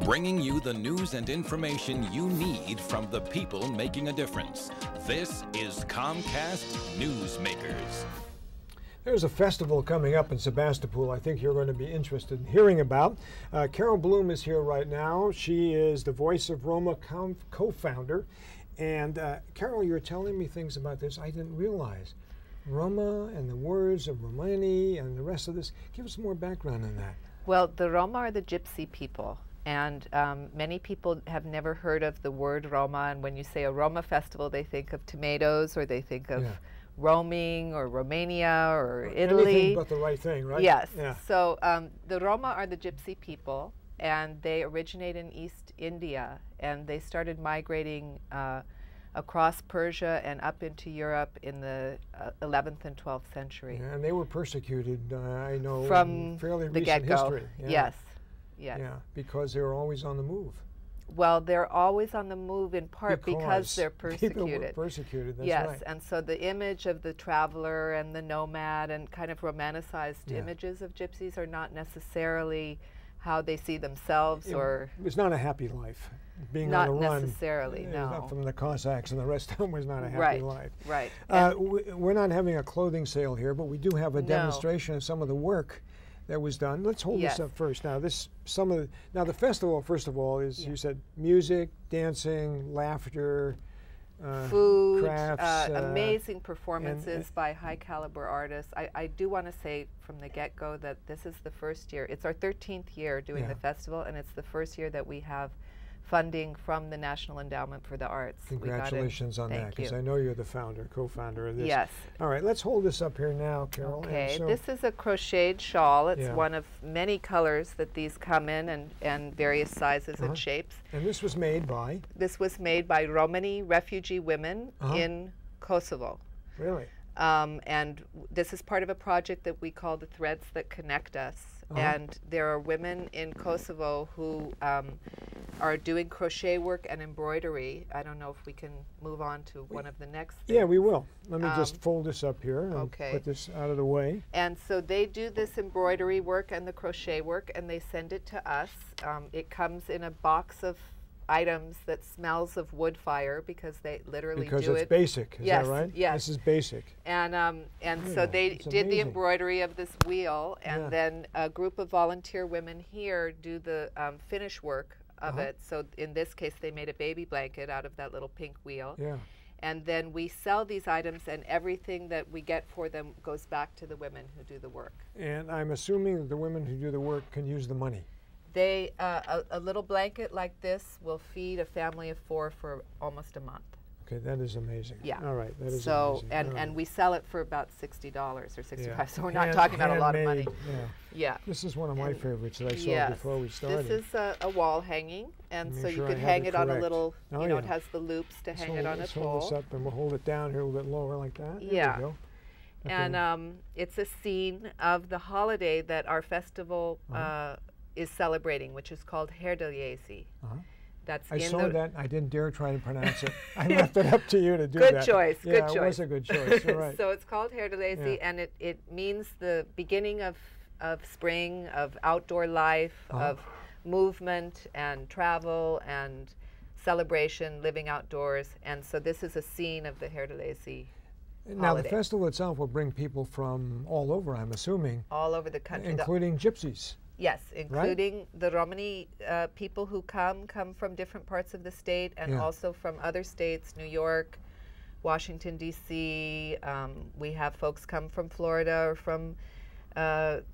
bringing you the news and information you need from the people making a difference. This is Comcast Newsmakers. There's a festival coming up in Sebastopol I think you're going to be interested in hearing about. Carol Bloom is here right now. She is the Voice of Roma co-founder. And Carol, you're telling me things about this I didn't realize. Roma and the words of Romani and the rest of this. Give us more background on that. Well, the Roma are the gypsy people. And many people have never heard of the word Roma. And when you say a Roma festival, they think of tomatoes or they think of roaming or Romania or Italy. Anything but the right thing, right? Yes. Yeah. So the Roma are the gypsy people, and they originate in East India, and they started migrating across Persia and up into Europe in the 11th and 12th century. Yeah, and they were persecuted, I know, from in fairly the recent get-go. history. Yeah. Yes. Yes. Yeah, because they were always on the move. Well, they're always on the move in part because they're persecuted. People were persecuted, that's yes, right. and so the image of the traveler and the nomad and kind of romanticized images of gypsies are not necessarily how they see themselves. It's not a happy life. Being not on the run. Not necessarily, no. From the Cossacks and the rest of them was not a happy life. Right. We're not having a clothing sale here, but we do have a demonstration of some of the work that was done. Let's hold this up first. Now, the festival, first of all, is you said music, dancing, laughter, food, crafts, amazing performances by high caliber artists. I do want to say from the get-go that this is the first year. It's our 13th year doing the festival, and it's the first year that we have funding from the National Endowment for the Arts. Congratulations on that, because I know you're the co-founder of this. Yes. All right, let's hold this up here now, Carol. Okay, so this is a crocheted shawl. It's one of many colors that these come in and various sizes and shapes. And this was made by? This was made by Romani refugee women in Kosovo. Really? And this is part of a project that we call the Threads That Connect Us. And there are women in Kosovo who are doing crochet work and embroidery. I don't know if we can move on to one of the next things. Yeah, we will. Let me just fold this up here and put this out of the way. And so they do this embroidery work and the crochet work, and they send it to us. It comes in a box of items that smells of wood fire because they literally do it. Because it's basic, is that right? Yes. This is basic. And so they did the embroidery of this wheel, and then a group of volunteer women here do the finish work of it. So in this case, they made a baby blanket out of that little pink wheel. Yeah. And then we sell these items, and everything that we get for them goes back to the women who do the work. And I'm assuming that the women who do the work can use the money. They a little blanket like this will feed a family of 4 for almost a month. Okay, that is amazing. Yeah. All right, that is amazing. And we sell it for about $60 or $65, so we're not talking about a lot of money. Yeah. This is one of my favorites that I saw before we started. This is a wall hanging, and so you could hang it on a little, it has the loops to hang it on a pole. Let's hold this up, and we'll hold it down here a little bit lower like that. Yeah. There we go. And it's a scene of the holiday that our festival is celebrating, which is called Herdeliesi. I saw that. I didn't dare try to pronounce it. I left it up to you to do that. Good choice. Yeah, good choice. It was a good choice. You're right. So it's called Herdeliesi, and it means the beginning of spring, of outdoor life, of movement and travel and celebration, living outdoors. And so this is a scene of the Herdeliesi Now, the festival itself will bring people from all over, I'm assuming. All over the country. Including gypsies. Yes, including the Romani people who come from different parts of the state and also from other states, New York, Washington, D.C. We have folks come from Florida or from the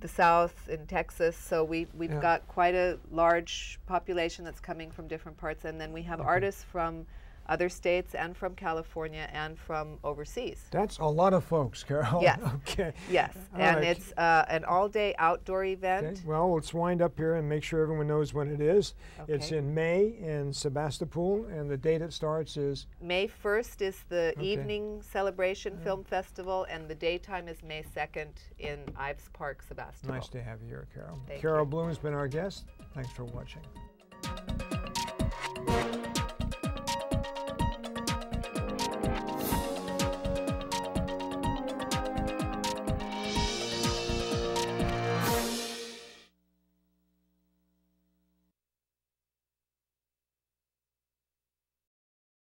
South in Texas. So we've got quite a large population that's coming from different parts. And then we have artists from other states and from California and from overseas. That's a lot of folks, Carol. Yes. Okay. Yes, and it's an all-day outdoor event. Okay. Well, let's wind up here and make sure everyone knows when it is. Okay. It's in May in Sebastopol, and the date it starts is? May 1st is the evening celebration film festival, and the daytime is May 2nd in Ives Park, Sebastopol. Nice to have you here, Carol. Thank Carol you. Bloom has been our guest. Thanks for watching.